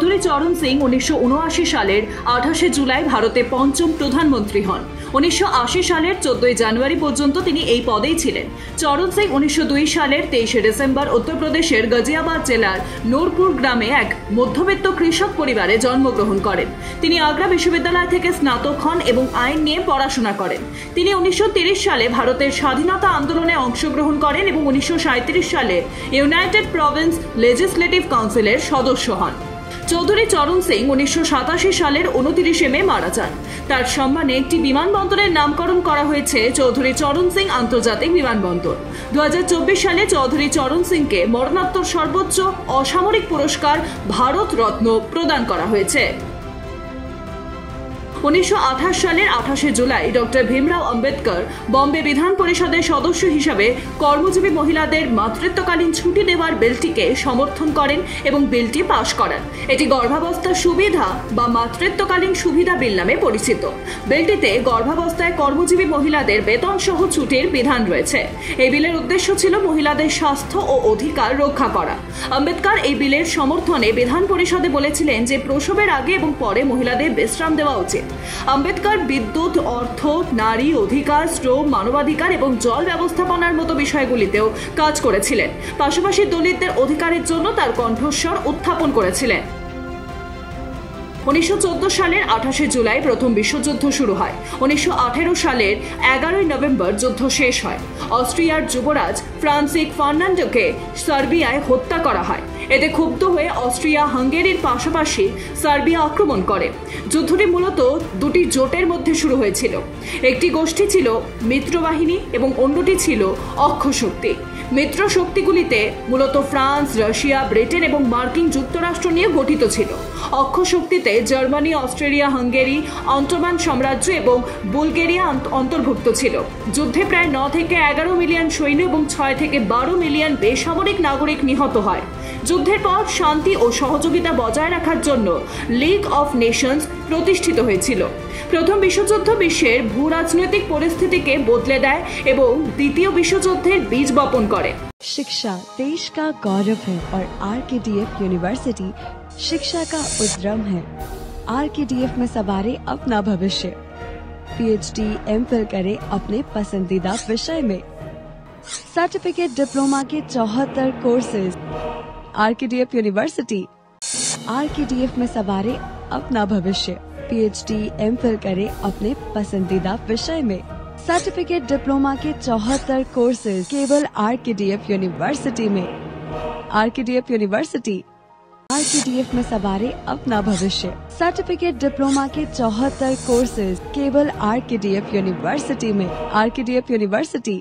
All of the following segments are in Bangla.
চৌধুরী চরণ সিং 1979 সালের 28শে জুলাই ভারতে পঞ্চম প্রধানমন্ত্রী হন। 1980 সালের 14 জানুয়ারি পর্যন্ত তিনি এই পদেই ছিলেন। চরণ সিং 1902 সালের 23শে ডিসেম্বর উত্তরপ্রদেশের গাজিয়াবাদ জেলার নূরপুর গ্রামে এক মধ্যবিত্ত কৃষক পরিবারে জন্মগ্রহণ করেন। তিনি আগ্রা বিশ্ববিদ্যালয় থেকে স্নাতক হন এবং আইন নিয়ে পড়াশোনা করেন। তিনি 1930 সালে ভারতের স্বাধীনতা আন্দোলনে অংশগ্রহণ করেন এবং 1937 সালে ইউনাইটেড প্রভিন্স লেজিসলেটিভ কাউন্সিলের সদস্য হন। চৌধুরী চরণ সিং 1987 সালের 29শে মে মারা যান। তার সম্মানে একটি বিমানবন্দরের নামকরণ করা হয়েছে চৌধুরী চরণ সিং আন্তর্জাতিক বিমানবন্দর। 2024 সালে চৌধুরী চরণ সিংকে মরণোত্তর সর্বোচ্চ অসামরিক পুরস্কার ভারত রত্ন প্রদান করা হয়েছে। 1928 সালের 28শে জুলাই ডক্টর ভীমরাও আম্বেদকর বম্বে বিধান পরিষদের সদস্য হিসাবে কর্মজীবী মহিলাদের মাতৃত্বকালীন ছুটি দেওয়ার বিলটিকে সমর্থন করেন এবং বিলটি পাশ করান। এটি গর্ভাবস্থার সুবিধা বা মাতৃত্বকালীন সুবিধা বিল নামে পরিচিত। বিলটিতে গর্ভাবস্থায় কর্মজীবী মহিলাদের বেতন সহ ছুটির বিধান রয়েছে। এই বিলের উদ্দেশ্য ছিল মহিলাদের স্বাস্থ্য ও অধিকার রক্ষা করা। আম্বেদকর এই বিলের সমর্থনে বিধান পরিষদে বলেছিলেন যে প্রসবের আগে এবং পরে মহিলাদের বিশ্রাম দেওয়া উচিত। আম্বেদকর বিদ্যুৎ, অর্থ, নারী অধিকার, শ্রম, মানবাধিকার এবং জল ব্যবস্থাপনার মতো বিষয়গুলিতেও কাজ করেছিলেন। পাশাপাশি দলিতদের অধিকারের জন্য তার কণ্ঠস্বর উত্থাপন করেছিলেন। 1914 সালের 28শে জুলাই প্রথম বিশ্বযুদ্ধ শুরু হয়। 1918 সালের 11ই নভেম্বর যুদ্ধ শেষ হয়। অস্ট্রিয়ার যুবরাজ ফ্রান্সিস ফার্নান্ডোকে সার্বিয়ায় হত্যা করা হয়। এতে ক্ষুব্ধ হয়ে অস্ট্রিয়া হাঙ্গেরির পাশাপাশি সার্বিয়া আক্রমণ করে। যুদ্ধটি মূলত দুটি জোটের মধ্যে শুরু হয়েছিল। একটি গোষ্ঠী ছিল মিত্রবাহিনী এবং অন্যটি ছিল অক্ষ শক্তি। মিত্র শক্তিগুলিতে মূলত ফ্রান্স, রাশিয়া, ব্রিটেন এবং মার্কিন যুক্তরাষ্ট্র নিয়ে গঠিত ছিল। অক্ষ শক্তিতে জার্মানি, অস্ট্রেলিয়া, হাঙ্গেরি, অটোমান সাম্রাজ্য এবং বুলগেরিয়া অন্তর্ভুক্ত ছিল। যুদ্ধে প্রায় 9 থেকে 11 মিলিয়ন সৈন্য এবং 6 থেকে 12 মিলিয়ন বেসামরিক নাগরিক নিহত হয়। যুদ্ধের পর শান্তি ও সহযোগিতা বজায় রাখার জন্য লিগ অফ নেশনস প্রতিষ্ঠিত হয়েছিল। প্রথম বিশ্বযুদ্ধ বিশ্বের ভূরাজনৈতিক পরিস্থিতিকে বদলে দেয় এবং দ্বিতীয় বিশ্বযুদ্ধের বীজ বপন করে। शिक्षा देश का गौरव है और आरकेडीएफ यूनिवर्सिटी शिक्षा का उद्यम है। आरकेडीएफ में सवारे अपना भविष्य। पीएचडी, एमफिल करें अपने पसंदीदा विषय में। सर्टिफिकेट डिप्लोमा के 74 कोर्सेज। RKDF university. आरकेडीएफ में सवारे अपना भविष्य। पीएचडी, एमफिल करें अपने पसंदीदा विषय में। सर्टिफिकेट डिप्लोमा के 74 कोर्सेज केवल आरकेडीएफ यूनिवर्सिटी में। RKDF university. आरकेडीएफ में सवारे अपना भविष्य। सर्टिफिकेट डिप्लोमा के 74 कोर्सेज केवल आरकेडीएफ यूनिवर्सिटी में। RKDF university.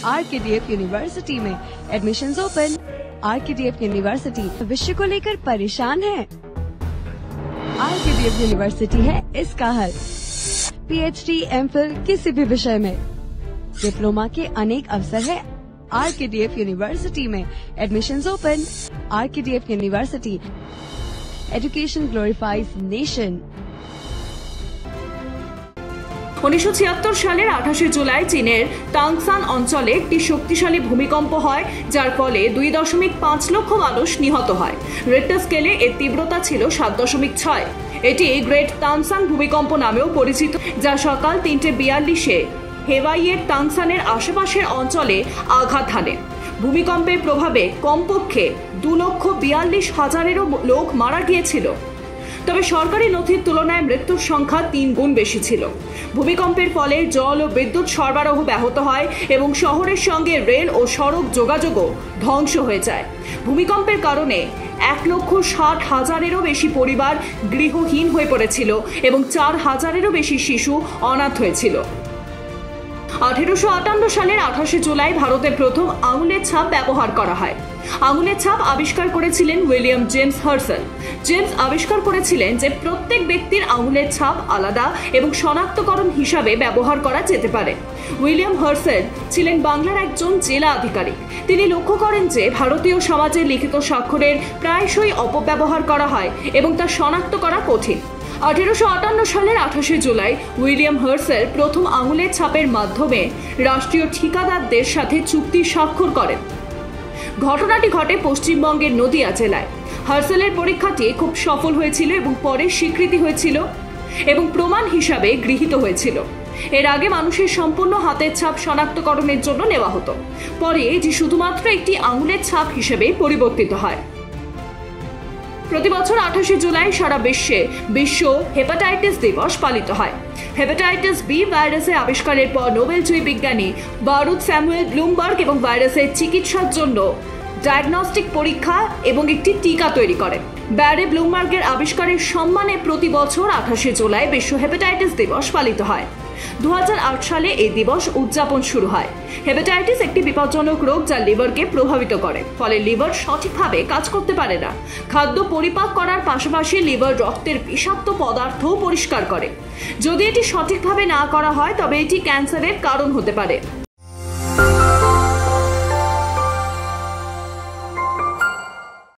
आरकेडीएफ यूनिवर्सिटी में एडमिशंस ओपन। आरकेडीएफ यूनिवर्सिटी भविष्य को लेकर परेशान है? आरकेडीएफ यूनिवर्सिटी है इसका हल। पीएचडी, एमफिल किसी भी विषय में। डिप्लोमा के अनेक अवसर है आरकेडीएफ यूनिवर्सिटी में। Admissions open. RKDF university. Education glorifies nation. 1976 সালের 28শে জুলাই চীনের টাংসান অঞ্চলে একটি শক্তিশালী ভূমিকম্প হয়, যার ফলে 2.5 লক্ষ মানুষ নিহত হয়। রিক্টার স্কেলে এর তীব্রতা ছিল 7.6। এটি গ্রেট তানসাং ভূমিকম্প নামেও পরিচিত, যা সকাল 3:42-এ হেওয়াইয়ের টাংসানের আশেপাশের অঞ্চলে আঘাত হানে। ভূমিকম্পের প্রভাবে কমপক্ষে 2,42,000-এরও লোক মারা গিয়েছিল। তবে সরকারি নথির তুলনায় মৃত্যুর সংখ্যা 3 গুণ বেশি ছিল। ভূমিকম্পের ফলে জল ও বিদ্যুৎ সরবরাহ ব্যাহত হয় এবং শহরের সঙ্গে রেল ও সড়ক যোগাযোগও ধ্বংস হয়ে যায়। ভূমিকম্পের কারণে 1,60,000-এরও বেশি পরিবার গৃহহীন হয়ে পড়েছিল এবং 4,000-এরও বেশি শিশু অনাথ হয়েছিল। 1858 সালের 28শে জুলাই ভারতে প্রথম আঙুলের ছাপ ব্যবহার করা হয়। আঙুলের ছাপ আবিষ্কার করেছিলেন উইলিয়াম জেমস হার্সেল। জেমস আবিষ্কার করেছিলেন যে প্রত্যেক ব্যক্তির আঙুলের ছাপ আলাদা এবং শনাক্তকরণ হিসাবে ব্যবহার করা যেতে পারে। উইলিয়াম হার্সেল ছিলেন বাংলার একজন জেলা আধিকারিক। তিনি লক্ষ্য করেন যে ভারতীয় সমাজে লিখিত স্বাক্ষরের প্রায়শই অপব্যবহার করা হয় এবং তা শনাক্ত করা কঠিন। 1858 সালের 28শে জুলাই উইলিয়াম হার্সেল প্রথম আঙুলের ছাপের মাধ্যমে রাষ্ট্রীয় ঠিকাদারদের সাথে চুক্তি স্বাক্ষর করেন। ঘটনাটি ঘটে পশ্চিমবঙ্গের নদিয়া জেলায়। হার্সেলের পরীক্ষাটি খুব সফল হয়েছিল এবং পরে স্বীকৃতি হয়েছিল এবং প্রমাণ হিসাবে গৃহীত হয়েছিল। এর আগে মানুষের সম্পূর্ণ হাতের ছাপ শনাক্তকরণের জন্য নেওয়া হতো, পরে এটি শুধুমাত্র একটি আঙুলের ছাপ হিসেবে পরিবর্তিত হয়। প্রতি বছর 28 জুলাই সারা বিশ্বে বিশ্ব হেপাটাইটিস দিবস পালিত হয়। হেপাটাইটিস বি ভাইরাসের আবিষ্কারের পর নোবেলজয়ী বিজ্ঞানী বারুদ স্যামুয়েল ব্লুমবার্গ এবং ভাইরাসের চিকিৎসার জন্য ডায়াগনস্টিক পরীক্ষা এবং একটি টিকা তৈরি করেন। ব্যারে ব্লুমবার্গের আবিষ্কারের সম্মানে প্রতি বছর 28 জুলাই বিশ্ব হেপাটাইটিস দিবস পালিত হয়। 2008 সালে এই দিবস উদযাপন শুরু হয়। হেপাটাইটিস একটি বিপজ্জনক রোগ যা লিভারকে প্রভাবিত করে, ফলে লিভার সঠিকভাবে কাজ করতে পারে না। খাদ্য পরিপাক করার পাশাপাশি লিভার রক্তের বিষাক্ত পদার্থও পরিষ্কার করে। যদি এটি সঠিকভাবে না করা হয় তবে এটি ক্যান্সারের কারণ হতে পারে।